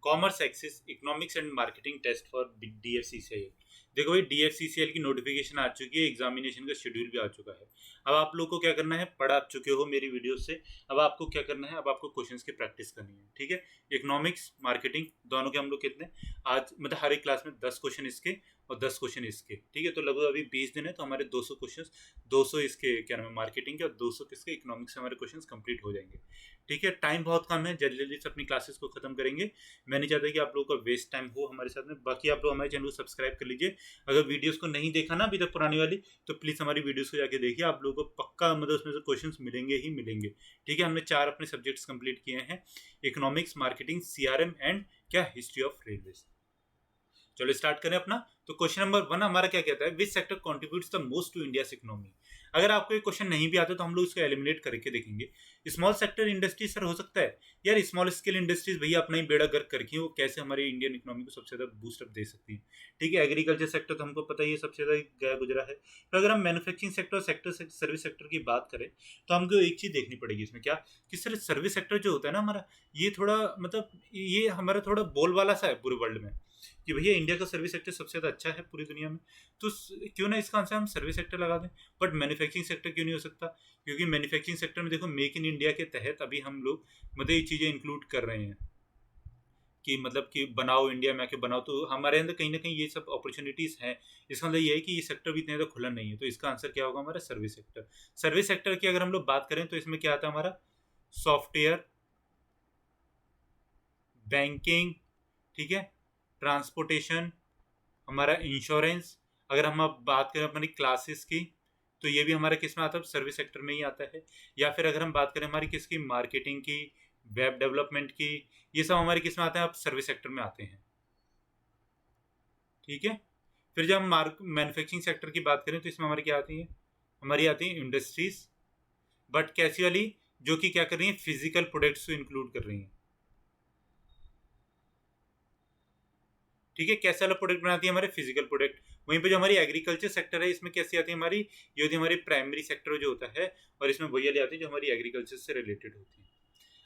Commerce axis economics and marketing test for DFCCIL। देखो भाई DFCCIL की नोटिफिकेशन आ चुकी है, एग्जामिनेशन का शेड्यूल भी आ चुका है। अब आप लोग को क्या करना है, पढ़ आप चुके हो मेरी वीडियो से, अब आपको क्या करना है, अब आपको क्वेश्चंस की प्रैक्टिस करनी है। ठीक है, इकोनॉमिक्स मार्केटिंग दोनों के हम लोग कितने आज मतलब हर एक क्लास में 10 क्वेश्चन इसके और 10 क्वेश्चन इसके। ठीक है, तो लगभग अभी 20 दिन है, तो हमारे 200 क्वेश्चन, 200 इसके क्या नाम है मार्केटिंग के और 200 किसके इकोनॉमिक्स से हमारे क्वेश्चन कंप्लीट हो जाएंगे। ठीक है, टाइम बहुत कम है, जल्दी जल्दी से अपनी क्लासेस को खत्म करेंगे। मैं नहीं चाहता कि आप लोगों का वेस्ट टाइम हो हमारे साथ में। बाकी आप लोग हमारे चैनल को सब्सक्राइब कर लीजिए। अगर वीडियोस को नहीं देखा ना अभी तक पुरानी वाली, तो प्लीज हमारी वीडियोस को जाके देखिए, आप लोगों को पक्का मतलब उसमें से क्वेश्चंस मिलेंगे ही मिलेंगे। ठीक है, हमने 4 अपने सब्जेक्ट्स कंप्लीट किए हैं, इकोनॉमिक्स, मार्केटिंग, CRM एंड क्या हिस्ट्री ऑफ रेलवेज। चलो स्टार्ट करें अपना। तो क्वेश्चन नंबर 1 हमारा क्या कहता है, which sector contributes the most to India's economy. अगर आपको ये क्वेश्चन नहीं भी आता तो हम लोग इसको एलिमिनेट करके देखेंगे। स्मॉल सेक्टर इंडस्ट्री सर हो सकता है यार, स्मॉल स्केल इंडस्ट्रीज भैया अपना ही बेड़ा गर्क करके वो कैसे हमारी इंडियन इकोनॉमी को सबसे ज्यादा बूस्टअप दे सकती है। ठीक है, एग्रीकल्चर सेक्टर तो हमको पता ही है सबसे ज्यादा गया गुजरा है। तो अगर हम मैन्युफैक्चरिंग सेक्टर और सर्विस सेक्टर की बात करें तो हमको एक चीज देखनी पड़ेगी इसमें, क्या कि सर सर्विस सेक्टर जो होता है ना हमारा, ये थोड़ा मतलब ये हमारा थोड़ा बोलबाला सा है पूरे वर्ल्ड में कि भैया इंडिया का सर्विस सेक्टर सबसे ज्यादा अच्छा है पूरी दुनिया में। तो क्यों ना इसका आंसर हम सर्विस सेक्टर लगा दें। बट मैन्युफैक्चरिंग सेक्टर क्यों नहीं हो सकता, क्योंकि मैन्युफैक्चरिंग सेक्टर में देखो मेक इन इंडिया के तहत अभी हम लोग मतलब ये चीजें इंक्लूड कर रहे हैं कि मतलब कि बनाओ इंडिया में आके बनाओ, तो हमारे अंदर कहीं ना कहीं ये सब अपॉर्चुनिटीज हैं। इसका मतलब ये है कि ये सेक्टर भी इतने ज़्यादा खुला नहीं है। तो इसका आंसर क्या होगा हमारा, सर्विस सेक्टर। सर्विस सेक्टर की अगर हम लोग बात करें तो इसमें क्या आता है हमारा, सॉफ्टवेयर, बैंकिंग, ठीक है, ट्रांसपोर्टेशन, हमारा इंश्योरेंस। अगर हम अब बात करें अपनी क्लासेस की तो ये भी हमारा किस में आता है, सर्विस सेक्टर में ही आता है। या फिर अगर हम बात करें हमारी किसकी, मार्केटिंग की, वेब डेवलपमेंट की, ये सब हमारे किस में आते हैं, अब सर्विस सेक्टर में आते हैं। ठीक है, फिर जब हम मैन्युफैक्चरिंग सेक्टर की बात करें तो इसमें हमारी क्या आती है, हमारी आती है इंडस्ट्रीज, बट कैसी वाली, जो कि क्या कर रही है, फिजिकल प्रोडक्ट्स को इंक्लूड कर रही है। ठीक है, कैसे वाला प्रोडक्ट बनाती है, हमारे फिजिकल प्रोडक्ट। वहीं पे जो हमारी एग्रीकल्चर सेक्टर है इसमें कैसी आती है हमारी, ये होती है हमारी प्राइमरी सेक्टर जो होता है, और इसमें वही वाली आती है जो हमारी एग्रीकल्चर से रिलेटेड होती है।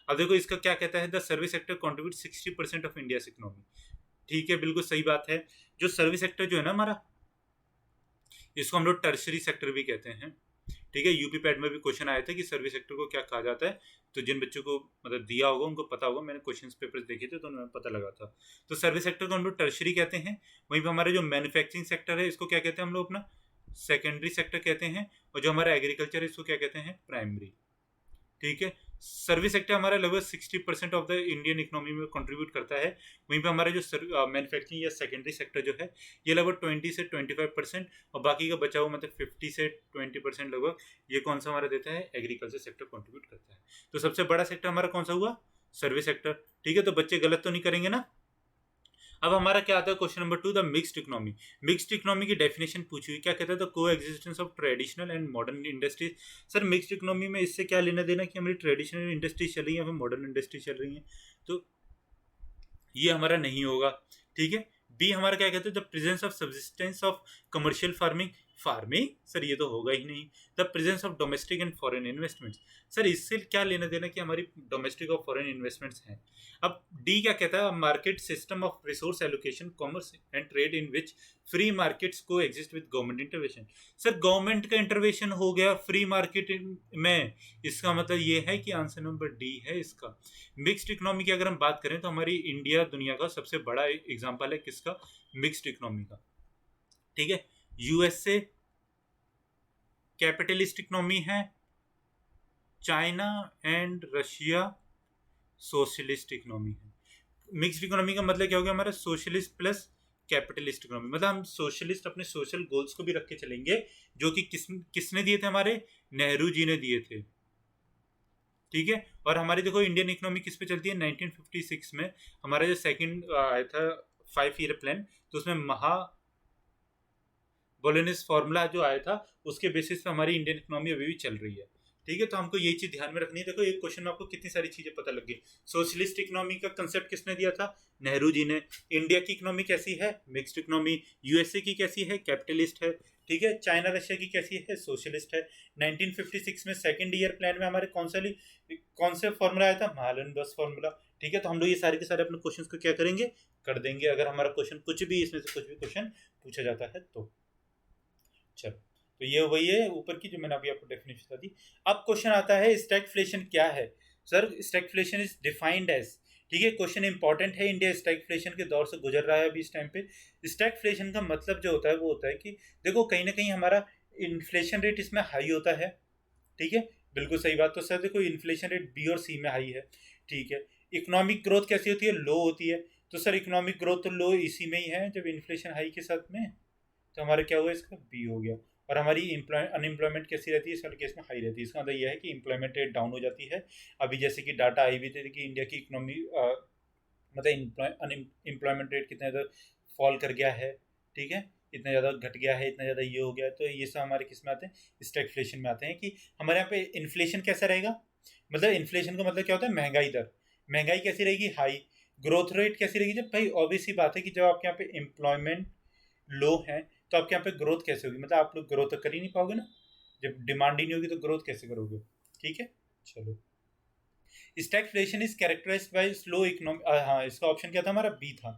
अब देखो इसका क्या कहता है, the service sector contribute 60% of India economy. ठीक है, बिल्कुल सही बात है। जो सर्विस सेक्टर जो है ना हमारा, इसको हम लोग टर्शरी सेक्टर भी कहते हैं। ठीक है, यूपी पैड में भी क्वेश्चन आया था कि सर्विस सेक्टर को क्या कहा जाता है। तो जिन बच्चों को मतलब दिया होगा उनको पता होगा, मैंने क्वेश्चन पेपर्स देखे थे तो उन्हें पता लगा था। तो सर्विस सेक्टर को हम लोग टर्शरी कहते हैं। वहीं पर हमारा जो मैन्युफैक्चरिंग सेक्टर है इसको क्या कहते हैं हम लोग अपना, सेकेंडरी सेक्टर कहते हैं। और जो हमारा एग्रीकल्चर है इसको क्या कहते हैं, प्राइमरी। ठीक है, सर्विस सेक्टर हमारा लगभग 60% ऑफ द इंडियन इकोनॉमी में कंट्रीब्यूट करता है। वहीं पे हमारा जो मैन्युफैक्चरिंग या सेकेंडरी सेक्टर जो है ये लगभग 20 से 25%, और बाकी का बचा हुआ मतलब 50 से 20% लगभग ये कौन सा हमारा देता है, एग्रीकल्चर सेक्टर कंट्रीब्यूट करता है। तो सबसे बड़ा सेक्टर हमारा कौन सा हुआ, सर्विस सेक्टर। ठीक है, तो बच्चे गलत तो नहीं करेंगे ना। अब हमारा क्या आता है question number 2, the mixed economy. Mixed economy की डेफिनेशन पूछी हुई, क्या कहता है, द को existence of traditional and modern industries. Sir mixed economy में इससे क्या लेना देना कि हमारी ट्रेडिशनल इंडस्ट्रीज चल रही है या फिर मॉडर्न इंडस्ट्री चल रही है, तो ये हमारा नहीं होगा। ठीक है, बी हमारा क्या कहते हैं, the presence of subsistence of commercial farming. Farming sir ये तो होगा ही नहीं। The presence of domestic and foreign investments, sir इससे क्या लेना देना कि हमारी डोमेस्टिक और फॉरेन इन्वेस्टमेंट्स हैं। अब डी क्या कहता है, market system of resource allocation, commerce and trade in which free markets coexist with government intervention. Sir government का इंटरवेंशन हो गया फ्री मार्केट में, इसका मतलब ये है कि आंसर नंबर डी है इसका। मिक्स्ड इकोनॉमी की अगर हम बात करें तो हमारी इंडिया दुनिया का सबसे बड़ा एग्जांपल है किसका, मिक्स्ड इकोनॉमी का। ठीक है, यूएसए कैपिटलिस्ट इकोनॉमी है, China and Russia socialist economy है। मिक्स्ड इकोनॉमी का मतलब क्या हो गया हमारा, सोशलिस्ट प्लस कैपिटलिस्ट इकोनॉमी। मतलब हम सोशलिस्ट अपने सोशल गोल्स को भी रख के चलेंगे, जो कि किसने दिए थे, हमारे नेहरू जी ने दिए थे। ठीक है, और हमारी देखो इंडियन इकोनॉमी किस पे चलती है, 1956 में हमारा जो सेकंड आया था 5 ईयर प्लान, तो उसमें बोलोनियस फॉर्मूला जो आया था उसके बेसिस पे हमारी इंडियन इकोनॉमी अभी भी चल रही है। ठीक है, तो हमको यही चीज ध्यान में रखनी है। देखो एक क्वेश्चन में आपको कितनी सारी चीजें पता लग गई। सोशलिस्ट इकोनॉमी का कंसेप्ट किसने दिया था, नेहरू जी ने। इंडिया की इकोनॉमी कैसी है, मिक्स्ड इकोनॉमी। यूएसए की कैसी है, कैपिटलिस्ट है। ठीक है, चाइना रशिया की कैसी है, सोशलिस्ट है। 1956 में सेकंड ईयर प्लान में हमारे कौन से फॉर्मूला आया था, महालन बस फॉर्मूला। ठीक है, तो हम लोग ये सारे के सारे अपने क्वेश्चन को क्या करेंगे, कर देंगे, अगर हमारा क्वेश्चन कुछ भी इसमें से कुछ भी क्वेश्चन पूछा जाता है तो। चलो, तो ये वही है ऊपर की जो मैंने अभी आपको डेफिनेशन बता दी। अब क्वेश्चन आता है स्टैगफ्लेशन क्या है। Sir stagflation is defined as, ठीक है, क्वेश्चन इंपॉर्टेंट है, इंडिया स्टैगफ्लेशन के दौर से गुजर रहा है अभी इस टाइम पे। स्टैगफ्लेशन का मतलब जो होता है वो होता है कि देखो कहीं ना कहीं हमारा इन्फ्लेशन रेट इसमें हाई होता है, ठीक है, बिल्कुल सही बात। तो सर देखो इन्फ्लेशन रेट बी और सी में हाई है, ठीक है। इकोनॉमिक ग्रोथ कैसी होती है, लो होती है। तो सर इकोनॉमिक ग्रोथ तो लो इसी में ही है जब इन्फ्लेशन हाई के साथ में, तो हमारा क्या हुआ, इसका बी हो गया। और हमारी अनएम्प्लॉयमेंट कैसी रहती है, इस वाले केस में हाई रहती है। इसका मतलब यह है कि एम्प्लॉयमेंट रेट डाउन हो जाती है। अभी जैसे कि डाटा आई भी थे कि इंडिया की इकोनॉमी मतलब अनएम्प्लॉयमेंट रेट कितना ज़्यादा फॉल कर गया है, ठीक है, इतना ज़्यादा घट गया है, इतना ज़्यादा ये हो गया है। तो ये सब हमारे किस में आते हैं, स्टैगफ्लेशन में आते हैं कि हमारे यहाँ पे इन्फ्लेशन कैसा रहेगा, मतलब इन्फ्लेशन का मतलब क्या होता है, महंगाई दर, महंगाई कैसी रहेगी, हाई। ग्रोथ रेट कैसी रहेगी, जब भाई ऑब्वियस सी बात है कि जब आपके यहाँ पे एम्प्लॉयमेंट लो है तो आपके यहाँ पे ग्रोथ कैसे होगी, मतलब आप लोग ग्रोथ तो कर ही नहीं पाओगे ना, जब डिमांड ही नहीं होगी तो ग्रोथ कैसे करोगे, ठीक है। चलो, stagflation is characterised by slow economic, हाँ इसका ऑप्शन क्या था हमारा, बी था,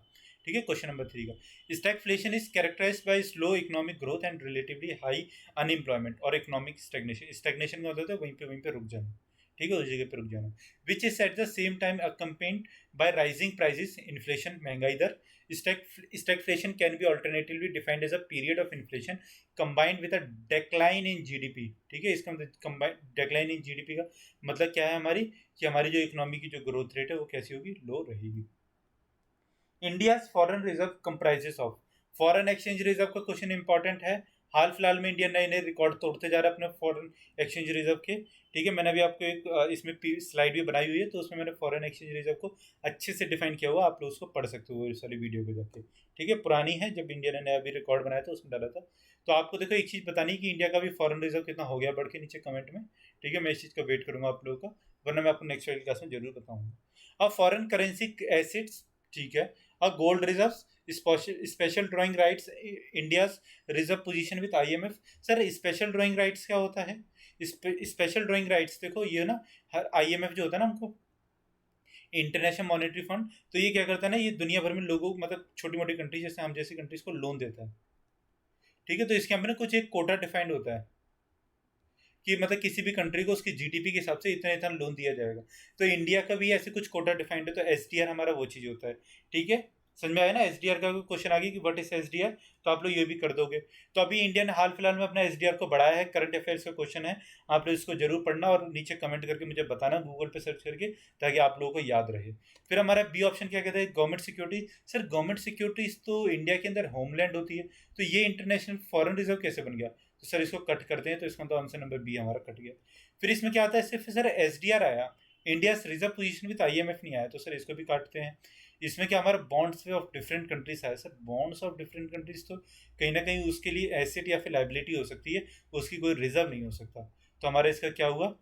ठीक है, क्वेश्चन नंबर 3 का। Stagflation is characterised by slow economic growth and relatively high unemployment और इकोनॉमिक स्टैग्नेशन। स्टैग्नेशन का मतलब वहीं पे रुक जाना, ठीक है, उस जगह पे रुक जाना। Which is at the same time accompanied by rising prices, inflation, महंगाई दर। Stagflation can be alternatively defined as a period of inflation combined with a decline in GDP, ठीक है। इसका मतलब कंबाइंड डेक्लाइन इन जीडीपी का मतलब क्या है हमारी, कि हमारी जो इकोनॉमी की जो ग्रोथ रेट है वो कैसी होगी, लो रहेगी। India foreign reserve comprises of, foreign exchange reserve का क्वेश्चन इंपॉर्टेंट है। हाल फिलहाल में इंडिया नए नए रिकॉर्ड तोड़ते जा रहा है अपने फॉरेन एक्सचेंज रिजर्व के, ठीक है। मैंने अभी आपको एक इसमें स्लाइड भी बनाई हुई है, तो उसमें मैंने फॉरेन एक्सचेंज रिजर्व को अच्छे से डिफाइन किया हुआ, आप लोग उसको पढ़ सकते हो इस वाली वीडियो पे जाके, ठीक है। पुरानी है, जब इंडिया ने नया भी रिकॉर्ड बनाया था उसमें डाला था। तो आपको देखो एक चीज़ बतानी कि इंडिया का भी फॉरेन रिजर्व कितना हो गया, बढ़ के नीचे कमेंट में, ठीक है। मैं इस चीज़ का वेट करूंगा आप लोगों का, वरना मैं आपको नेक्स्ट वाली क्लास में जरूर बताऊंगा। अब फॉरेन करेंसी एसिड्स, ठीक है, और gold reserves, special drawing rights, India's reserve position with IMF. Sir special drawing rights क्या होता है, स्पेशल ड्राइंग राइट्स देखो ये ना, हर आईएमएफ जो होता है ना हमको, इंटरनेशनल मॉनेटरी फंड, तो ये क्या करता है ना, ये दुनिया भर में लोगों मतलब छोटी मोटी कंट्री जैसे हम जैसी कंट्रीज को लोन देता है, ठीक है। तो इसके अंदर ना कुछ एक कोटा डिफाइंड होता है कि मतलब किसी भी कंट्री को उसकी जीडीपी के हिसाब से इतना इतना लोन दिया जाएगा। तो इंडिया का भी ऐसे कुछ कोटा डिफाइंड है, तो एसडीआर हमारा वो चीज़ होता है, ठीक है। समझ में आया ना, एसडीआर का क्वेश्चन आ गया कि व्हाट इज एसडीआर, तो आप लोग ये भी कर दोगे। तो अभी इंडिया ने हाल फिलहाल में अपना एसडीआर को बढ़ाया है, करंट अफेयर्स का क्वेश्चन है, आप लोग इसको जरूर पढ़ना और नीचे कमेंट करके मुझे बताना गूगल पे सर्च करके, ताकि आप लोगों को याद रहे। फिर हमारा बी ऑप्शन क्या कहता है, government security. Sir government securities तो इंडिया के अंदर होमलैंड होती है, तो ये इंटरनेशनल फॉरेन रिजर्व कैसे बन गया, तो सर इसको कट करते हैं, तो इसका तो आंसर नंबर बी हमारा कट गया। फिर इसमें क्या आता है, सिर्फ सर एसडीआर आया, India reserve position with IMF नहीं आया, तो सर इसको भी काटते हैं। इसमें क्या हमारा बॉन्ड्स ऑफ डिफरेंट कंट्रीज आया, sir bonds of different countries तो कहीं ना कहीं उसके लिए एसेट या फिर लाइबिलिटी हो सकती है, उसकी कोई रिजर्व नहीं हो सकता। तो हमारा इसका क्या हुआ,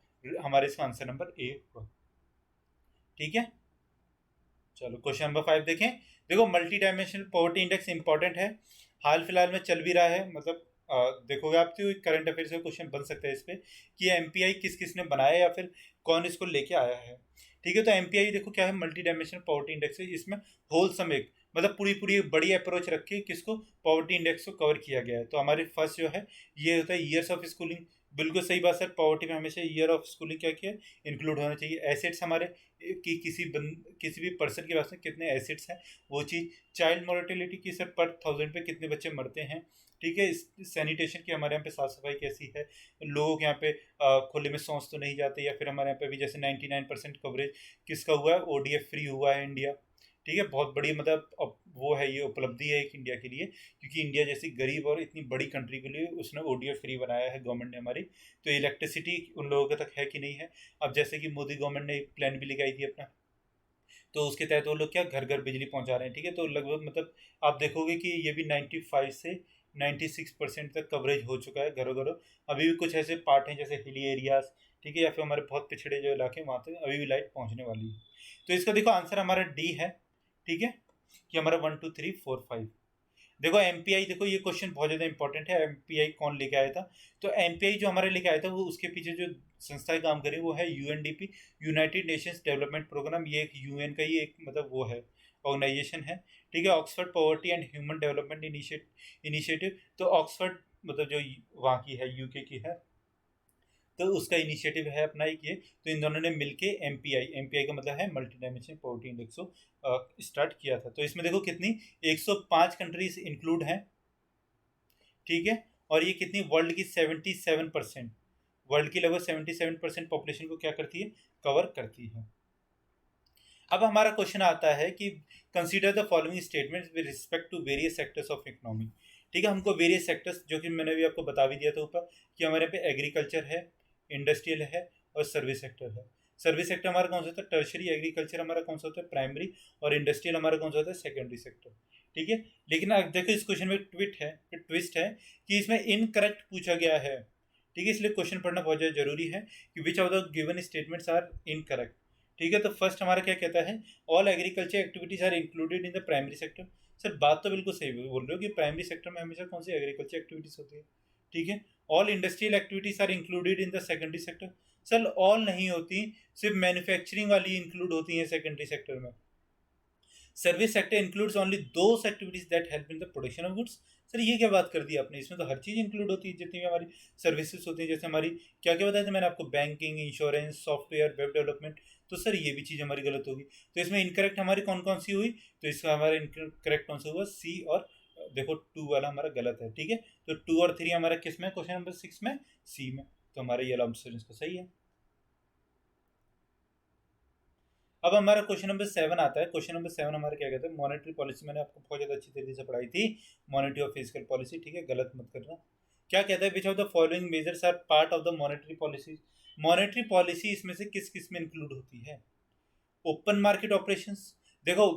हमारे इसका आंसर नंबर ए हुआ, ठीक है। चलो क्वेश्चन नंबर 5 देखें। देखो multi dimensional poverty index important है, हाल फिलहाल में चल भी रहा है, मतलब देखोगे आप तो करंट अफेयर्स का क्वेश्चन बन सकता है इस पर कि एमपीआई किस किस ने बनाया या फिर कौन इसको लेके आया है, ठीक है। तो एमपीआई देखो क्या है, मल्टी डायमेंशनल पॉवर्टी इंडेक्स है, इसमें होलसम एक मतलब पूरी पूरी बड़ी अप्रोच रख के किसको, पॉवर्टी इंडेक्स को कवर किया गया है। तो हमारे फर्स्ट जो है ये होता है ईयर्स ऑफ स्कूलिंग, बिल्कुल सही बात सर, पॉवर्टी में हमेशा ईयर ऑफ स्कूलिंग क्या किया इंक्लूड होना चाहिए। एसेट्स हमारे कि किसी भी पर्सन के पास में कितने एसेट्स हैं वो चीज़। चाइल्ड मोर्टेलिटी की सर पर 1000 पे कितने बच्चे मरते हैं, ठीक है। सैनिटेशन की हमारे यहाँ पे साफ़ सफाई कैसी है, लोग यहाँ पे खुले में शौच तो नहीं जाते, या फिर हमारे यहाँ पे भी जैसे 99% कवरेज किसका हुआ है, ओडीएफ फ्री हुआ है इंडिया, ठीक है। बहुत बड़ी मतलब वो है, ये उपलब्धि है एक इंडिया के लिए, क्योंकि इंडिया जैसी गरीब और इतनी बड़ी कंट्री के लिए उसने ओडीएफ फ्री बनाया है गवर्नमेंट ने हमारी। तो इलेक्ट्रिसिटी उन लोगों तक है कि नहीं है, अब जैसे कि मोदी गवर्नमेंट ने एक प्लान भी लगाई थी अपना, तो उसके तहत वो लोग क्या घर घर बिजली पहुंचा रहे हैं, ठीक है। तो लगभग मतलब आप देखोगे कि ये भी 95 से 96% तक कवरेज हो चुका है घरों घरों। अभी भी कुछ ऐसे पार्ट हैं जैसे हिली एरियाज, ठीक है, या फिर हमारे बहुत पिछड़े जो इलाके हैं वहाँ तक अभी भी लाइट पहुँचने वाली है। तो इसका देखो आंसर हमारा डी है, ठीक है, कि हमारा 1 2 3 4 5। देखो एमपीआई, देखो ये क्वेश्चन बहुत ज़्यादा इंपॉर्टेंट है, एमपीआई कौन लेके आया था। तो एमपीआई जो हमारे लेके आया था वो उसके पीछे जो संस्थाएं काम करें वो है UNDP, United Nations Development Programme. ये एक यूएन का ही एक मतलब वो है, ऑर्गेनाइजेशन है। ठीक है, Oxford poverty and human development initiative. तो ऑक्सफर्ड मतलब जो वहाँ की है, यूके की है, तो उसका इनिशिएटिव है अपना एक ये। तो इन दोनों ने मिलके एमपीआई का मतलब है मल्टी डायमेंशनल पॉवर्टी इंडेक्स को स्टार्ट किया था। तो इसमें देखो कितनी 105 कंट्रीज इंक्लूड हैं। ठीक है, और ये कितनी वर्ल्ड की 77%, वर्ल्ड की लगभग 77% पॉपुलेशन को क्या करती है, कवर करती है। अब हमारा क्वेश्चन आता है कि consider the following statements with respect to various sectors of economy. ठीक है, हमको वेरियस सेक्टर्स, जो कि मैंने भी आपको बता भी दिया था ऊपर, कि हमारे पे एग्रीकल्चर है, इंडस्ट्रियल है और सर्विस सेक्टर है। सर्विस सेक्टर हमारा कौन सा होता है, टर्शरी। एग्रीकल्चर हमारा कौन सा होता है, प्राइमरी। और इंडस्ट्रियल हमारा कौन सा होता है, सेकेंडरी सेक्टर। ठीक है, लेकिन अब देखो इस क्वेश्चन में ट्विस्ट है कि इसमें इनकरेक्ट पूछा गया है। ठीक है, इसलिए क्वेश्चन पढ़ना बहुत ज़्यादा जरूरी है कि which of the given statements are incorrect. ठीक है, तो फर्स्ट हमारा क्या कहता है, all agriculture activities are included in the primary sector. Sir बात तो बिल्कुल सही बोल रहे हो कि प्राइमरी सेक्टर में हमेशा कौन सी एग्रीकल्चर एक्टिविटीज होती है। ठीक है, all industrial activities are included in the secondary sector. Sir all नहीं होती, सिर्फ मैन्युफैक्चरिंग वाली इंक्लूड होती है सेकेंडरी सेक्टर में। Service sector includes only those activities that help in the production of goods. Sir ये क्या बात कर दी आपने, इसमें तो हर चीज़ इंक्लूड होती है जितनी भी हमारी सर्विसेज होती है। जैसे हमारी क्या क्या बताया था मैंने आपको, banking, insurance, software, web development. तो सर ये भी चीज़ हमारी गलत होगी। तो इसमें इनकरेक्ट हमारी कौन कौन सी हुई, तो इसका हमारा इनकरेक्ट कौन सा हुआ, सी और देखो 2 वाला हमारा गलत है। ठीक है, तो 2 और 3 हमारा किस में, क्वेश्चन नंबर 6 में, सी में। तो हमारा ये आंसर इसका सही है। अब हमारा क्वेश्चन नंबर 7 आता है। क्वेश्चन नंबर 7 हमारा क्या कहता है, मॉनेटरी पॉलिसी। मैंने आपको बहुत ज़्यादा अच्छी तरीके से पढ़ाई थी, मॉनेटरी और फिजिकल पॉलिसी। ठीक है, गलत मत करना। क्या कहता है, which of the following measures are part of the monetary policy. Monetary policy इसमें से किस किस में इंक्लूड होती है, ओपन मार्केट ऑपरेशंस। देखो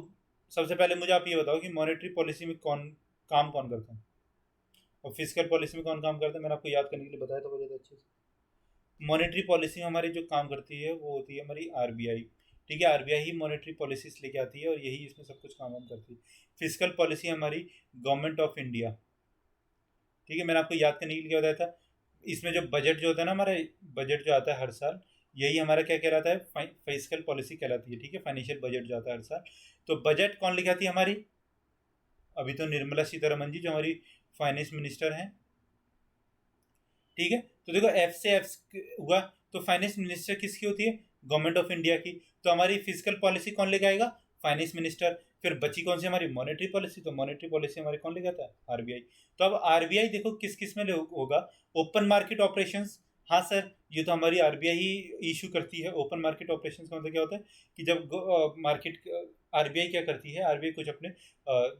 सबसे पहले मुझे आप ये बताओ कि मॉनेटरी पॉलिसी में कौन करता है, और फिजिकल पॉलिसी में कौन काम करता है। मैंने आपको याद करने के लिए बताया था बहुत ज़्यादा अच्छे से। मॉनेटरी पॉलिसी में हमारी जो काम करती है वो होती है हमारी आरबीआई। ठीक है, आरबीआई ही मॉनेटरी पॉलिसीज लेके आती है और यही इसमें सब कुछ काम करती है। फिजिकल पॉलिसी हमारी गवर्नमेंट ऑफ इंडिया। ठीक है, मैंने आपको याद करने के लिए क्या बताया था, इसमें जो बजट जो होता है ना हमारा, बजट जो आता है हर साल, यही हमारा क्या कहलाता है, फिजिकल पॉलिसी कहलाती है। ठीक है, फाइनेंशियल बजट जो आता है हर साल। तो बजट कौन लेके आती है हमारी, अभी तो निर्मला सीतारमन जी जो हमारी फाइनेंस मिनिस्टर हैं। ठीक है, तो देखो एफ से एफ हुआ, तो फाइनेंस मिनिस्टर किसकी होती है, गवर्नमेंट ऑफ इंडिया की। तो हमारी फिजिकल पॉलिसी कौन लेके आएगा, फाइनेंस मिनिस्टर। फिर बची कौन सी हमारी, मॉनेटरी पॉलिसी। तो मॉनेटरी पॉलिसी हमारी कौन लेके आता है, आरबीआई। तो अब आरबीआई देखो किस किस में होगा, ओपन मार्केट ऑपरेशंस। हाँ सर, ये तो हमारी आरबीआई ही इशू करती है। ओपन मार्केट ऑपरेशंस का मतलब क्या होता है कि जब मार्केट, आरबीआई क्या करती है, आरबीआई कुछ अपने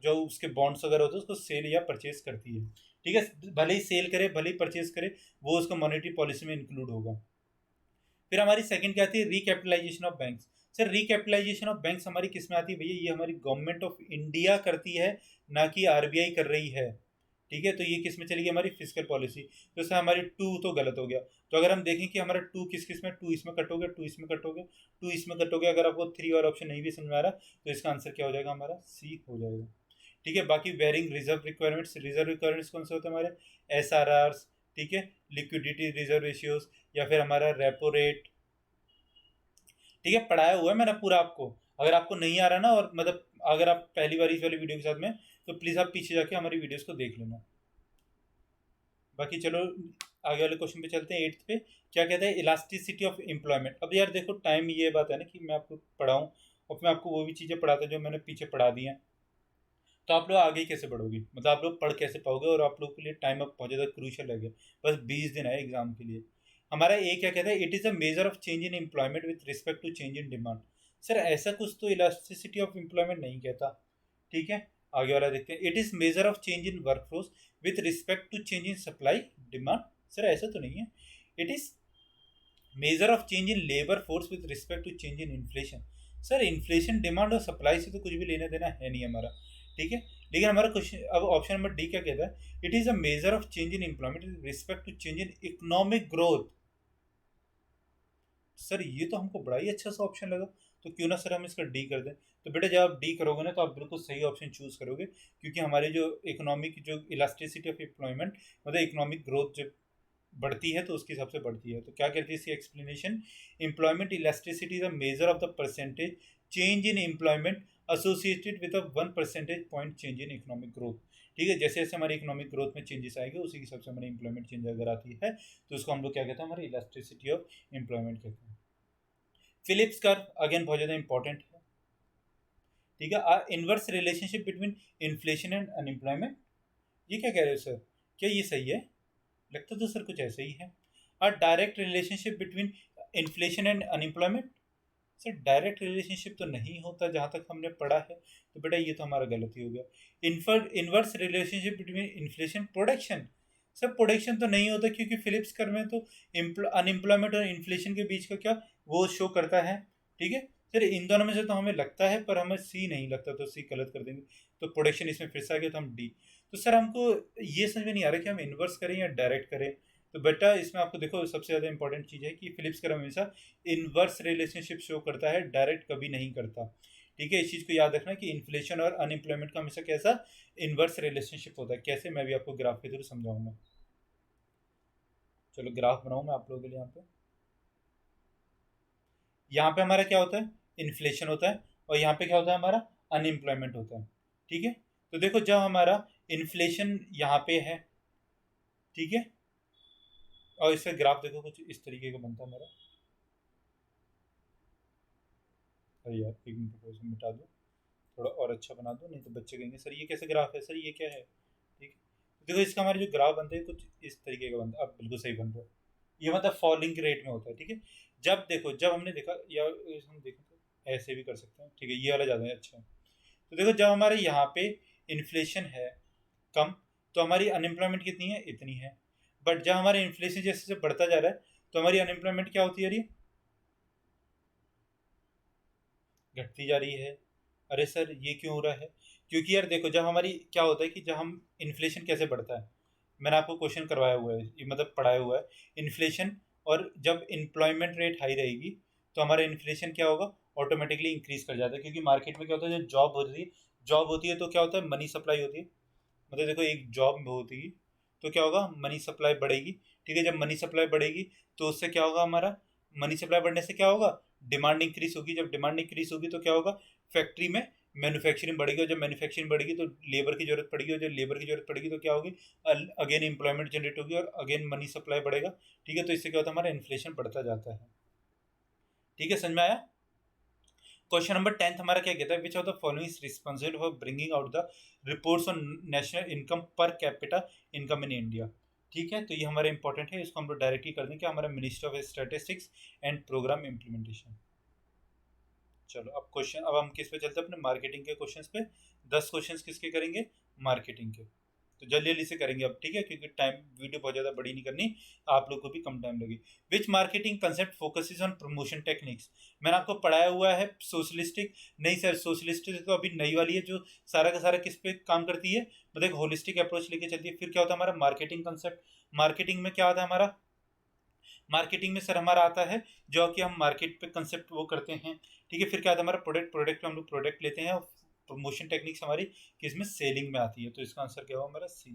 जो उसके बॉन्ड्स वगैरह होते हैं उसको सेल या परचेज करती है। ठीक है, भले ही सेल करे भले ही परचेज करे, वो उसका मॉनेटरी पॉलिसी में इंक्लूड होगा। फिर हमारी सेकंड क्या आती है, recapitalisation of banks. Sir recapitalisation of banks हमारी किस में आती है भैया, ये हमारी गवर्नमेंट ऑफ इंडिया करती है, ना कि आरबीआई कर रही है। ठीक है, तो ये किस में चलेगी, हमारी फिजिकल पॉलिसी। तो इसमें हमारी 2 तो गलत हो गया। तो अगर हम देखें कि हमारा 2 किस किस में, 2 इसमें कट हो गया, 2 इसमें कट हो गया, 2 इसमें कट हो गया। अगर आपको 3 वाला ऑप्शन नहीं भी समझ में आ रहा, तो इसका आंसर क्या हो जाएगा, हमारा सी हो जाएगा। ठीक है, बाकी varying reserve requirements, reserve requirements कौन से होते हैं हमारे, एस। ठीक है, लिक्विडिटी रिजर्व रेशियोज, या फिर हमारा रेपो रेट। ठीक है, पढ़ाया हुआ है मैंने पूरा आपको। अगर आपको नहीं आ रहा ना, और मतलब अगर आप पहली बार इस वाली वीडियो के साथ में, तो प्लीज़ आप पीछे जाके हमारी वीडियोस को देख लेना। बाकी चलो आगे वाले क्वेश्चन पे चलते हैं, 8th पे। क्या कहता है, इलास्टिसिटी ऑफ एम्प्लॉयमेंट। अब यार देखो टाइम, ये बात है ना कि मैं आपको पढ़ाऊँ और मैं आपको वो भी चीज़ें पढ़ाता जो मैंने पीछे पढ़ा दी हैं, तो आप लोग आगे कैसे पढ़ोगे, मतलब आप लोग पढ़ कैसे पाओगे। और आप लोग के लिए टाइम अब बहुत ज़्यादा क्रूशल है गया, बस 20 दिन है एग्जाम के लिए। हमारा ए क्या कहता है, it is a measure of change in employment with respect to change in demand. Sir ऐसा कुछ तो इलास्टिसिटी ऑफ एम्प्लॉयमेंट नहीं कहता। ठीक है, आगे वाला देखते हैं, it is measure of change in workforce with respect to change in supply demand. Sir ऐसा तो नहीं है, it is measure of change in labour force with respect to change in inflation. Sir inflation demand और supply से तो कुछ भी लेना देना है नहीं हमारा। ठीक है, लेकिन हमारा क्वेश्चन अब ऑप्शन नंबर डी क्या कहता है, it is a measure of change in employment with respect to change in economic growth. Sir ये तो हमको बड़ा ही अच्छा सा ऑप्शन लगा, तो क्यों ना सर हम इसका डी कर दें। तो बेटा जब आप डी करोगे ना, तो आप बिल्कुल सही ऑप्शन चूज करोगे, क्योंकि हमारे जो इकोनॉमिक जो इलास्टिसिटी ऑफ एम्प्लॉयमेंट, मतलब इकोनॉमिक ग्रोथ, जो बढ़ती है तो उसके हिसाब से बढ़ती है। तो क्या कहती है इसकी explanation, employment elasticity is a measure of the percentage change in employment associated with a 1% point change in economic growth. ठीक है, जैसे जैसे हमारी इकोनॉमिक ग्रोथ में चेंजेस आएंगे उसी के हिसाब से हमारी एम्प्लॉयमेंट चेंज अगर आती है तो उसको हम लोग क्या कहते हैं, हमारी इलास्टिसिटी ऑफ एम्प्लॉयमेंट कहते हैं। फिलिप्स कर्व अगेन बहुत ज़्यादा इंपॉर्टेंट है। ठीक है, inverse relationship between inflation and unemployment, ये क्या कह रहे हो सर, क्या ये सही है? लगता तो सर कुछ ऐसे ही है। Direct relationship between inflation and unemployment, sir direct relationship तो नहीं होता जहाँ तक हमने पढ़ा है, तो बेटा ये तो हमारा गलत ही हो गया। Inverse relationship between inflation production, sir production तो नहीं होता क्योंकि फिलिप्स कर्व में तो अनएम्प्लॉयमेंट और इन्फ्लेशन के बीच का क्या वो शो करता है। ठीक है सर, इन दोनों में से तो हमें लगता है पर हमें सी नहीं लगता, तो सी गलत कर देंगे। तो प्रोडक्शन इसमें फिर से आ गया तो हम डी। तो सर हमको ये समझ में नहीं आ रहा कि हम इन्वर्स करें या डायरेक्ट करें। तो बेटा इसमें आपको देखो सबसे ज़्यादा इंपॉर्टेंट चीज़ है कि फिलिप्स कर्व हमेशा इन्वर्स रिलेशनशिप शो करता है, डायरेक्ट कभी नहीं करता। ठीक है, इस चीज़ को याद रखना कि इन्फ्लेशन और अनएम्प्लॉयमेंट का हमेशा कैसा इन्वर्स रिलेशनशिप होता है। कैसे, मैं भी आपको ग्राफ के थ्रू समझाऊंगा। चलो ग्राफ बनाऊँ मैं आप लोगों के लिए। यहाँ पे हमारा क्या होता है, इन्फ्लेशन होता है, और यहाँ पे क्या होता है हमारा अनएम्प्लॉयमेंट होता है। ठीक है, तो देखो जब हमारा इन्फ्लेशन यहाँ पे है, ठीक है, और इसका ग्राफ देखो कुछ इस तरीके का बनता है हमारा। अरे यार एक मिनट को मिटा दो, थोड़ा और अच्छा बना दो, नहीं तो बच्चे कहेंगे सर ये कैसे ग्राफ है, सर ये क्या है। ठीक है, तो देखो इसका हमारे जो ग्राफ बनते हैं कुछ इस तरीके का बनता है। अब बिल्कुल सही बन रहा है, ये मतलब फॉलिंग रेट में होता है। ठीक है, जब देखो जब हमने देखा, या हम देखें तो ऐसे भी कर सकते हैं। ठीक है, ये वाला ज़्यादा है, अच्छा है। तो देखो जब हमारे यहाँ पे इन्फ्लेशन है कम, तो हमारी अनएम्प्लॉयमेंट कितनी है, इतनी है। बट जब हमारे इन्फ्लेशन जैसे जैसे बढ़ता जा रहा है तो हमारी अनएम्प्लॉयमेंट क्या होती जा रही है, घटती जा रही है। अरे सर ये क्यों हो रहा है, क्योंकि यार देखो जब हमारी क्या होता है कि जब हम इन्फ्लेशन कैसे बढ़ता है, मैंने आपको क्वेश्चन करवाया हुआ है, ये मतलब पढ़ाया हुआ है। इन्फ्लेशन और जब एम्प्लॉयमेंट रेट हाई रहेगी तो हमारा इन्फ्लेशन क्या होगा, ऑटोमेटिकली इंक्रीज कर जाता है। क्योंकि मार्केट में क्या होता है, जब जॉब होती है तो क्या होता है, मनी सप्लाई होती है। मतलब देखो एक जॉब होती है तो क्या होगा, मनी सप्लाई बढ़ेगी। ठीक है, जब मनी सप्लाई बढ़ेगी तो उससे क्या होगा, हमारा मनी सप्लाई बढ़ने से क्या होगा, डिमांड इंक्रीज होगी। जब डिमांड इंक्रीज होगी तो क्या होगा, फैक्ट्री में मैन्युफैक्चरिंग बढ़ेगी, और जब मैन्युफैक्चरिंग बढ़ेगी तो लेबर की जरूरत पड़ेगी, और जब लेबर की जरूरत पड़ेगी तो क्या होगी, अगेन एम्प्लॉयमेंट जनरेट होगी और अगेन मनी सप्लाई बढ़ेगा। ठीक है, तो इससे क्या होता है, हमारा इन्फ्लेशन बढ़ता जाता है। ठीक है, समझ में आया। क्वेश्चन नंबर 10 हमारा क्या कहता है, which of the following is responsible for bringing out the reports on national income per capita income in India. ठीक है, तो ये हमारा इंपॉर्टेंट है, इसको हम लोग डायरेक्ट ही कर दें, क्या हमारा minister of statistics and programme implementation. चलो अब हम किस पे चलते हैं, अपने मार्केटिंग के क्वेश्चंस पे। 10 क्वेश्चंस किसके करेंगे, मार्केटिंग के। तो जल्दी जल्दी से करेंगे अब, ठीक है, क्योंकि टाइम वीडियो बहुत ज़्यादा बड़ी नहीं करनी, आप लोग को भी कम टाइम लगे। Which marketing concept focuses on promotion techniques, मैंने आपको पढ़ाया हुआ है सोशलिस्टिक। नहीं सर, सोशलिस्टिक तो अभी नई वाली है जो सारा का सारा किस पे काम करती है, मतलब एक होलिस्टिक अप्रोच लेके चलती है। फिर क्या होता है हमारा मार्केटिंग कंसेप्ट, मार्केटिंग में क्या होता है हमारा, मार्केटिंग में सर हमारा आता है जो कि हम मार्केट पे कंसेप्ट वो करते हैं। ठीक है, फिर क्या आता है हमारा प्रोडक्ट, प्रोडक्ट पे हम लोग प्रोडक्ट लेते हैं, और प्रमोशन टेक्निक्स हमारी किसमें, सेलिंग में आती है। तो इसका आंसर क्या होगा हमारा, सी।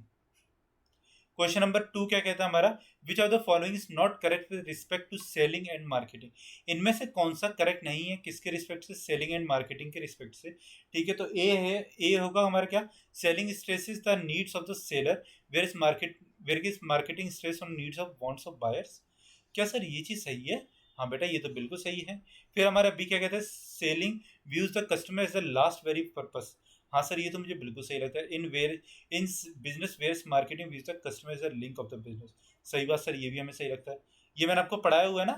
क्वेश्चन नंबर 2 क्या कहता है हमारा, which of the following is not correct with respect to selling and marketing, इनमें से कौन सा करेक्ट नहीं है, किसके रिस्पेक्ट से, सेलिंग एंड मार्केटिंग के रिस्पेक्ट से। ठीक है, तो ए है, ए होगा हमारा क्या, selling stresses the needs of the seller, where is marketing stress on needs of wants of buyers. क्या सर ये चीज़ सही है, हाँ बेटा ये तो बिल्कुल सही है। फिर हमारा बी क्या कहता है, selling views the customer as the last very purpose. हाँ सर ये तो मुझे बिल्कुल सही लगता है। In business whereas marketing views the customer as the link of the business. सही बात सर, ये भी हमें सही लगता है, ये मैंने आपको पढ़ाया हुआ है ना,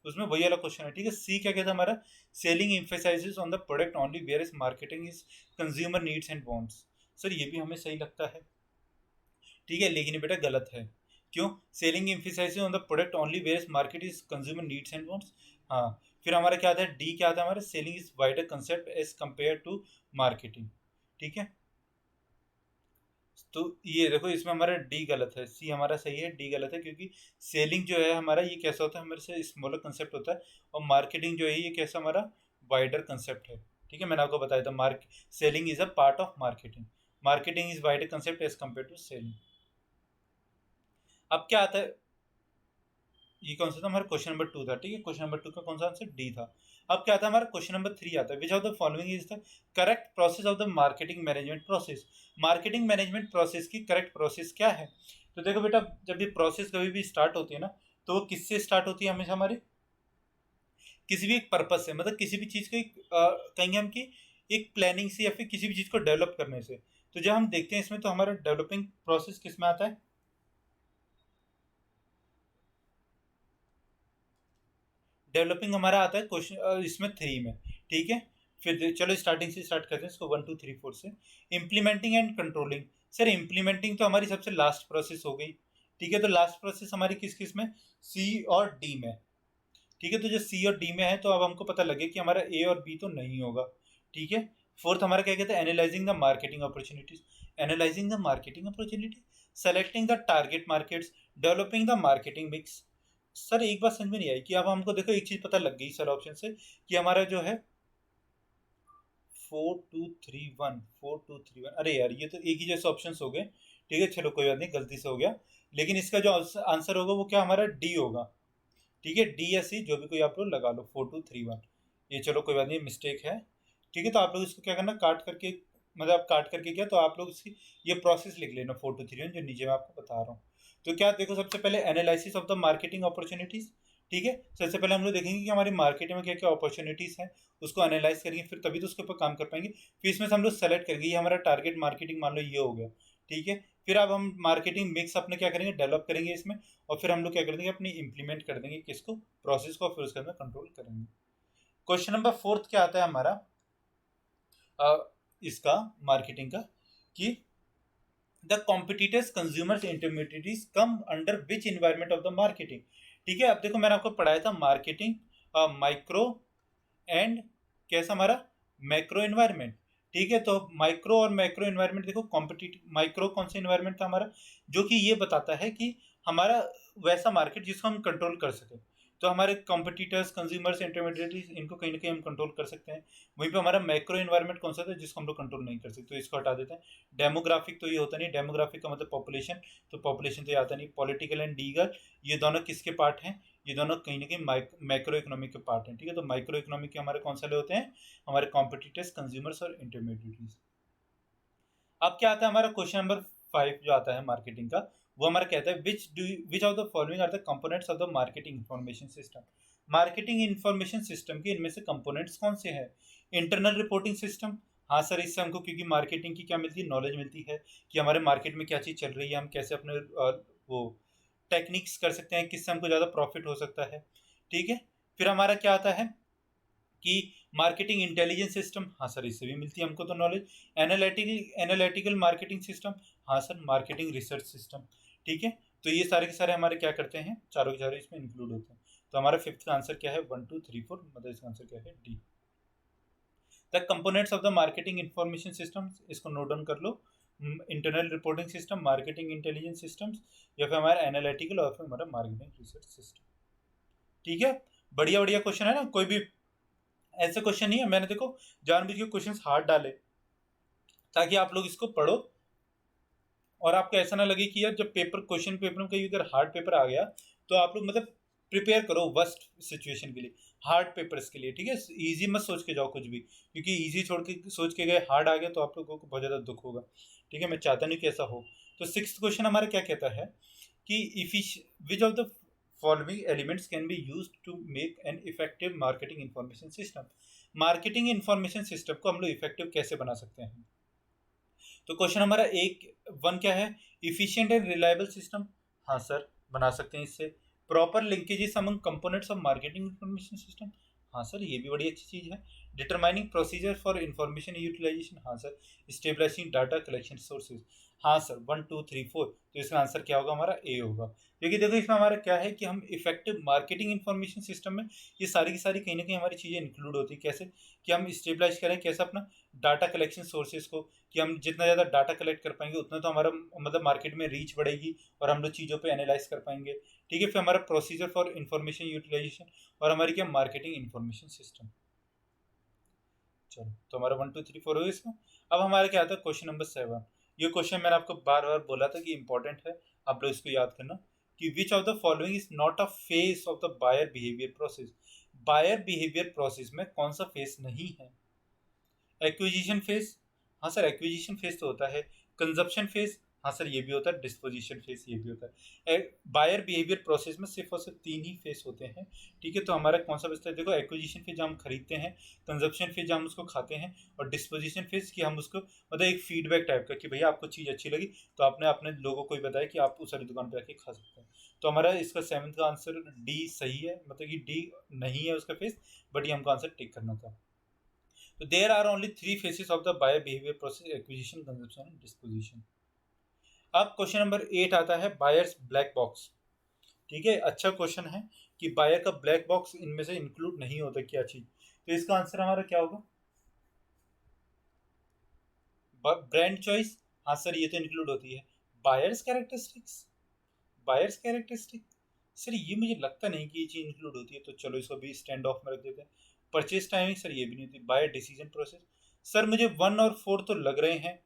उसमें वही वाला क्वेश्चन है। ठीक है, सी क्या कहता है हमारा, selling emphasises on the product only where is marketing is consumer needs and wants. Sir ये भी हमें सही लगता है। ठीक है, लेकिन ये बेटा गलत है। क्यों, selling emphasising on the product only where market is consumer needs and wants. हाँ, फिर हमारा क्या आता है, डी क्या आता है हमारा, selling is wider concept as compare to marketing. ठीक है, तो ये देखो इसमें हमारा डी गलत है, सी हमारा सही है, डी गलत है। क्योंकि सेलिंग जो है हमारा ये कैसा होता है, हमारे से स्मॉलर कंसेप्ट होता है, और मार्केटिंग जो है ये कैसा हमारा वाइडर कंसेप्ट है। ठीक है, मैंने आपको बताया था selling is a part of marketing, marketing is wider concept as compare to selling. अब क्या आता है, ये कौन सा था हमारा क्वेश्चन नंबर 2 था, ठीक है। क्वेश्चन नंबर 2 का कौन सा आंसर डी था। अब क्या आता है हमारा क्वेश्चन नंबर 3 आता है, which of the following is the correct process of the marketing management process. Marketing management process की करेक्ट प्रोसेस क्या है। तो देखो बेटा, जब ये प्रोसेस कभी भी स्टार्ट होती है ना, तो वो किससे स्टार्ट होती है हमेशा, हमारी किसी भी एक पर्पज से, मतलब किसी भी चीज को कहेंगे हम कि एक प्लानिंग से या फिर किसी भी चीज को डेवलप करने से। तो जब हम देखते हैं इसमें, तो हमारा डेवलपिंग प्रोसेस किस में आता है, डेवलपिंग हमारा आता है क्वेश्चन इसमें 3 में, ठीक है। फिर चलो स्टार्टिंग से स्टार्ट करते हैं इसको, 1 2 3 4 से। Implementing and controlling. Sir implementing तो हमारी सबसे लास्ट प्रोसेस हो गई, ठीक है। तो लास्ट प्रोसेस हमारी किस किस में, सी और डी में, ठीक है। तो जो सी और डी में है, तो अब हमको पता लगे कि हमारा ए और बी तो नहीं होगा, ठीक है। फोर्थ हमारा क्या कहते हैं, analysing the marketing opportunities. Analysing the marketing opportunity, selecting the target markets, developing the marketing mix. Sir एक बात समझ में नहीं आई कि अब हमको देखो एक चीज पता लग गई सर ऑप्शन से, कि हमारा जो है 4 2 3 1 4 2 3 1, अरे यार ये तो एक ही जैसे ऑप्शन हो गए, ठीक है। चलो कोई बात नहीं, गलती से हो गया। लेकिन इसका जो आंसर होगा वो क्या हमारा डी होगा, ठीक है। डी या सी जो भी कोई आप लोग लगा लो, 4 2 3 1, ये चलो कोई बात नहीं, मिस्टेक है, ठीक है। तो आप लोग इसको क्या करना, काट करके, मतलब आप काट करके क्या, तो आप लोग इसकी ये प्रोसेस लिख लेना, 4 2 3 1 जो नीचे मैं आपको बता रहा हूँ। तो क्या देखो, सबसे पहले analysis of the marketing opportunities, ठीक है। सबसे पहले हम लोग देखेंगे कि हमारी मार्केट में क्या क्या अपॉर्चुनिटीज हैं, उसको एनालाइज करेंगे, फिर तभी तो उसके ऊपर काम कर पाएंगे। फिर इसमें से हम लोग सेलेक्ट करेंगे, ये हमारा टारगेट मार्केटिंग मान लो ये हो गया, ठीक है। फिर अब हम मार्केटिंग मिक्स अपने क्या करेंगे, डेवलप करेंगे इसमें, और फिर हम लोग क्या कर देंगे, अपनी इंप्लीमेंट कर देंगे किसको, प्रोसेस को, फिर उसके अंदर कंट्रोल करेंगे। क्वेश्चन नंबर 4 क्या आता है हमारा, इसका मार्केटिंग का, कि the competitors consumers intermediaries come under which environment of the marketing, ठीक है। अब देखो मैंने आपको पढ़ाया था मार्केटिंग, माइक्रो एंड कैसा हमारा मैक्रो इन्वायरमेंट, ठीक है। तो माइक्रो और मैक्रो इन्वायरमेंट देखो, कॉम्पिटिटिव माइक्रो कौन सा इन्वायरमेंट था हमारा, जो कि ये बताता है कि हमारा वैसा मार्केट जिसको हम कंट्रोल कर सके। तो हमारे कॉम्पिटिटर्स, कंज्यूमर्स, इंटरमीडिएटरीज, इनको कहीं ना कहीं हम कंट्रोल कर सकते हैं। वहीं पे हमारा मैक्रो इन्वायरमेंट कौन सा था, जिसको हम लोग कंट्रोल नहीं कर सकते, तो इसको हटा देते हैं। डेमोग्राफिक तो ये होता नहीं, डेमोग्राफिक का मतलब पॉपुलेशन, तो पॉपुलेशन तो ये आता नहीं। पॉलिटिकल एंड लीगल, ये दोनों किसके पार्ट हैं, ये दोनों कहीं ना कहीं मैक्रो इकोनॉमिक के पार्ट हैं, ठीक है। तो माइक्रो इकोनॉमिक के हमारे कौन से होते हैं, हमारे कॉम्पिटिटर्स, कंज्यूमर्स और इंटरमीडिएटरीज। अब क्या आता है हमारा क्वेश्चन नंबर 5 जो आता है मार्केटिंग का, वो हमारा कहता है which of the following are the components of the marketing information system. Marketing information system के इनमें से कंपोनेंट्स कौन से हैं। इंटरनल रिपोर्टिंग सिस्टम, हाँ सर, इससे हमको क्योंकि मार्केटिंग की क्या मिलती है, नॉलेज मिलती है कि हमारे मार्केट में क्या चीज़ चल रही है, हम कैसे अपने वो टेक्निक्स कर सकते हैं, किससे हमको ज़्यादा प्रॉफिट हो सकता है, ठीक है। फिर हमारा क्या आता है कि मार्केटिंग इंटेलिजेंस सिस्टम, हाँ सर, इससे भी मिलती है हमको तो नॉलेज। एनालिटिकल मार्केटिंग सिस्टम, हाँ सर, मार्केटिंग रिसर्च सिस्टम, ठीक है। तो ये सारे के सारे हमारे क्या करते हैं, चारों के चारों इसमें इंक्लूड होते हैं। तो हमारा 5th का आंसर क्या है, 1 2 3 4, मतलब इसका आंसर क्या है, D. The components of the marketing information system, इसको नोट डाउन कर लो। Internal reporting system, marketing intelligence systems, या फिर हमारा एनालिटिकल, और फिर हमारा मार्केटिंग रिसर्च सिस्टम, ठीक है। बढ़िया बढ़िया क्वेश्चन है ना, कोई भी ऐसे क्वेश्चन नहीं है, मैंने देखो जानबूझ के क्वेश्चन हार्ड डाले ताकि आप लोग इसको पढ़ो, और आपको ऐसा ना लगे कि यार जब पेपर क्वेश्चन पेपर में कहीं अगर हार्ड पेपर आ गया, तो आप लोग मतलब प्रिपेयर करो वर्स्ट सिचुएशन के लिए, हार्ड पेपर्स के लिए, ठीक है। इजी मत सोच के जाओ कुछ भी, क्योंकि इजी छोड़ के सोच के गए, हार्ड आ गया तो आप लोगों को बहुत ज़्यादा दुख होगा, ठीक है। मैं चाहता नहीं कि ऐसा हो। तो 6th क्वेश्चन हमारा क्या कहता है कि which of the following elements can be use to make an effective marketing information system. Marketing information system को हम लोग इफेक्टिव कैसे बना सकते हैं। तो क्वेश्चन हमारा 1 क्या है, इफिशिएंट एंड रिलायबल सिस्टम, हाँ सर बना सकते हैं इससे। Proper linkages among components of marketing information system, हाँ सर ये भी बड़ी अच्छी चीज़ है। Determining procedure for information utilisation, हाँ sir. Stabilising data collection sources, हाँ सर। 1 2 3 4, तो इसका आंसर क्या होगा, हमारा ए होगा। क्योंकि देखो इसमें हमारा क्या है कि हम इफेक्टिव मार्केटिंग इंफॉर्मेशन सिस्टम में ये सारी की सारी कहीं ना कहीं हमारी चीज़ें इंक्लूड होती है। कैसे कि हम स्टेबलाइज करें, कैसे अपना डाटा कलेक्शन सोर्सेज को, कि हम जितना ज़्यादा डाटा कलेक्ट कर पाएंगे उतना तो हमारा मतलब मार्केट में रीच बढ़ेगी, और हम लोग चीज़ों पे एनालाइज कर पाएंगे, ठीक है। फिर हमारा प्रोसीजर फॉर इंफॉर्मेशन यूटिलाइजेशन, और हमारी क्या मार्केटिंग इंफॉर्मेशन सिस्टम। चलो तो हमारा 1 2 3 4 हो इसमें। अब हमारा क्या आता है क्वेश्चन नंबर 7। ये क्वेश्चन मैंने आपको बार बार बोला था कि इंपॉर्टेंट है, आप लोग इसको याद करना, कि which of the following is not a phase of the buyer behaviour process. Buyer behaviour process में कौन सा फेस नहीं है? एक्विजिशन फेज, हाँ सर एक्विजिशन फेज तो होता है। कंजप्शन फेज, हाँ सर ये भी होता है। डिस्पोजिशन फेज ये भी होता है। बायर बिहेवियर प्रोसेस में सिर्फ और सिर्फ 3 ही फेज होते हैं, ठीक है। तो हमारा कौन सा बचता है? देखो एक्विजिशन फेज हम खरीदते हैं, कंजप्शन फेज हम उसको खाते हैं, और डिस्पोजिशन फेज कि हम उसको मतलब एक फीडबैक टाइप का कि भैया आपको चीज़ अच्छी लगी तो आपने अपने लोगों को ही बताया कि आप उस वाली दुकान पर आके खा सकते हैं। तो हमारा इसका 7th का आंसर डी सही है, मतलब कि डी नहीं है उसका फेज, बट ये हमको आंसर टिक करना था। So there are only 3 phases of the buyer behavior process: acquisition, consumption and disposition. अब क्वेश्चन नंबर 8 आता है बायर्स ब्लैक बॉक्स, ठीक है। अच्छा क्वेश्चन है कि बायर का ब्लैक बॉक्स इनमें से इंक्लूड नहीं होता क्या चीज, तो इसका आंसर हमारा क्या होगा? ब्रांड चॉइस, हाँ सर ये तो इंक्लूड होती है। Buyers characteristics, buyers characteristic, sir ये मुझे लगता नहीं कि ये चीज इंक्लूड होती है, तो चलो इसको भी स्टैंड ऑफ में रख देते हैं। परचेज टाइमिंग, सर ये भी नहीं होती। बायर डिसीजन प्रोसेस, सर मुझे 1 और 4 तो लग रहे हैं,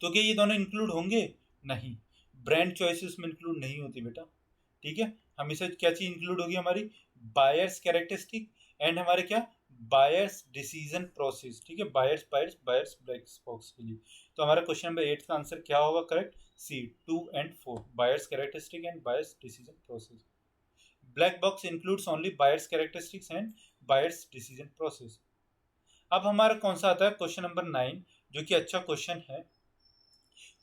तो क्या ये दोनों इंक्लूड होंगे? नहीं, ब्रांड चॉइसेस में इंक्लूड नहीं होती बेटा, ठीक है। हमेशा क्या चीज इंक्लूड होगी हमारी? बायर्स कैरेक्टरिस्टिक एंड हमारे क्या? बायर्स डिसीजन प्रोसेस, ठीक है। Buyers buyers buyers black box के लिए। तो हमारा क्वेश्चन नंबर 8 का आंसर क्या होगा correct? C 2 and 4, buyer's characteristic and buyer's decision process. Black box includes only buyer's characteristics and buyer's decision process. अब हमारा कौन सा आता है? क्वेश्चन नंबर 9, जो कि अच्छा क्वेश्चन है।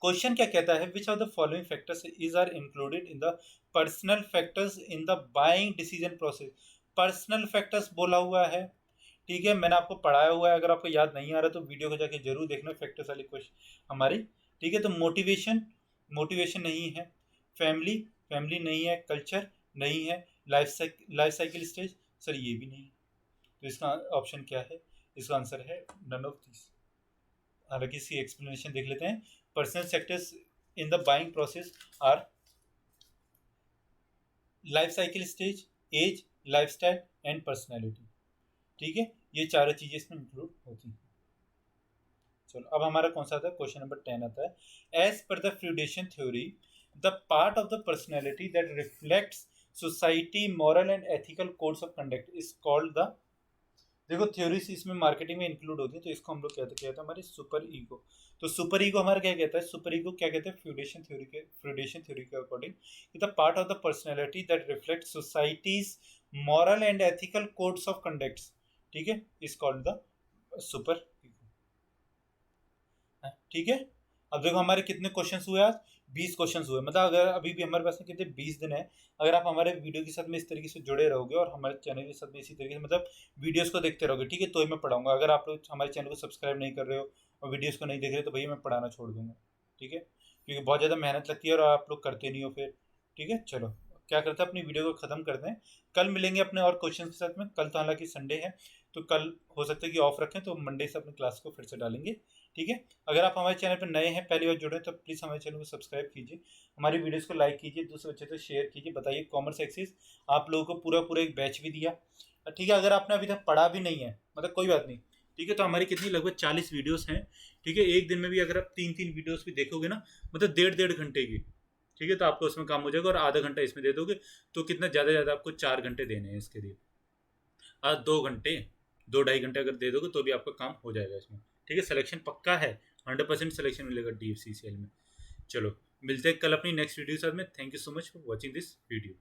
क्वेश्चन क्या कहता है? Which of the following factors is are included in the personal factors in the buying decision process. Personal factors बोला हुआ है, ठीक है। मैंने आपको पढ़ाया हुआ है, अगर आपको याद नहीं आ रहा तो वीडियो को जाके जरूर देखना, फैक्टर्स वाली क्वेश्चन हमारी, ठीक है। तो मोटिवेशन, मोटिवेशन नहीं है। फैमिली, फैमिली नहीं है। कल्चर नहीं है। लाइफ साइकिल स्टेज, सर ये भी नहीं है। तो इसका ऑप्शन क्या है? इसका आंसर है नन ऑफ दिस। हालांकि इसकी एक्सप्लेनेशन देख लेते हैं। Personal sectors in the buying process are life cycle stage, age, lifestyle and personality, ठीक है। ये चारों चीजें इसमें इंक्लूड होती हैं। चलो अब हमारा कौन सा आता है? क्वेश्चन नंबर 10 आता है। As per the Freudian theory, the part of the personality that reflects society moral and ethical codes of conduct is called the, देखो थ्योरीज इसमें मार्केटिंग में इंक्लूड होती है, तो इसको हम लोग कहते हैं हमारी सुपर ईगो। तो सुपर ईगो हमारा क्या कहता है? सुपर ईगो क्या कहते हैं? फ्लूडेशन थ्योरी के according the part of the personality that reflect societies moral and ethical codes of conduct, ठीक है, is called the super ego, ठीक है। अब देखो हमारे कितने क्वेश्चंस हुए आज? 20 क्वेश्चंस हुए। मतलब अगर अभी भी हमारे पास में कितने 20 दिन है, अगर आप हमारे वीडियो के साथ में इस तरीके से जुड़े रहोगे और हमारे चैनल के साथ में इसी तरीके से मतलब वीडियोस को देखते रहोगे, ठीक है, तो ही मैं पढ़ाऊंगा। अगर आप लोग हमारे चैनल को सब्सक्राइब नहीं कर रहे हो और वीडियोस को नहीं देख रहे तो भैया मैं पढ़ाना छोड़ दूंगा, ठीक है, क्योंकि बहुत ज़्यादा मेहनत लगती है और आप लोग करते नहीं हो फिर, ठीक है। चलो क्या करते हैं, अपनी वीडियो को ख़त्म करते हैं। कल मिलेंगे अपने और क्वेश्चन के साथ में। कल तो हालांकि संडे है, तो कल हो सकता है कि ऑफ रखें, तो मंडे से अपनी क्लास को फिर से डालेंगे, ठीक है। अगर आप हमारे चैनल पर नए हैं, पहली बार जुड़े, तो प्लीज़ हमारे चैनल को सब्सक्राइब कीजिए, हमारी वीडियोस को लाइक कीजिए, दूसरे बच्चे से शेयर कीजिए। बताइए कॉमर्स एक्सिस आप लोगों को पूरा पूरा एक बैच भी दिया, ठीक है। अगर आपने अभी तक पढ़ा भी नहीं है, मतलब कोई बात नहीं, ठीक है, तो हमारी कितनी लगभग 40 वीडियोस हैं, ठीक है। एक दिन में भी अगर आप 3-3 वीडियोस भी देखोगे ना, मतलब 1.5 घंटे की, ठीक है, तो आपको उसमें काम हो जाएगा। और आधा घंटा इसमें दे दोगे तो कितना ज़्यादा ज़्यादा आपको 4 घंटे देने हैं इसके लिए। आज 2 घंटे, 2-2.5 घंटे अगर दे दोगे तो भी आपका काम हो जाएगा इसमें, ठीक है। सिलेक्शन पक्का है, 100% सिलेक्शन मिलेगा DFCCL में। चलो मिलते हैं कल अपनी नेक्स्ट वीडियो के साथ में। Thank you so much for watching this video.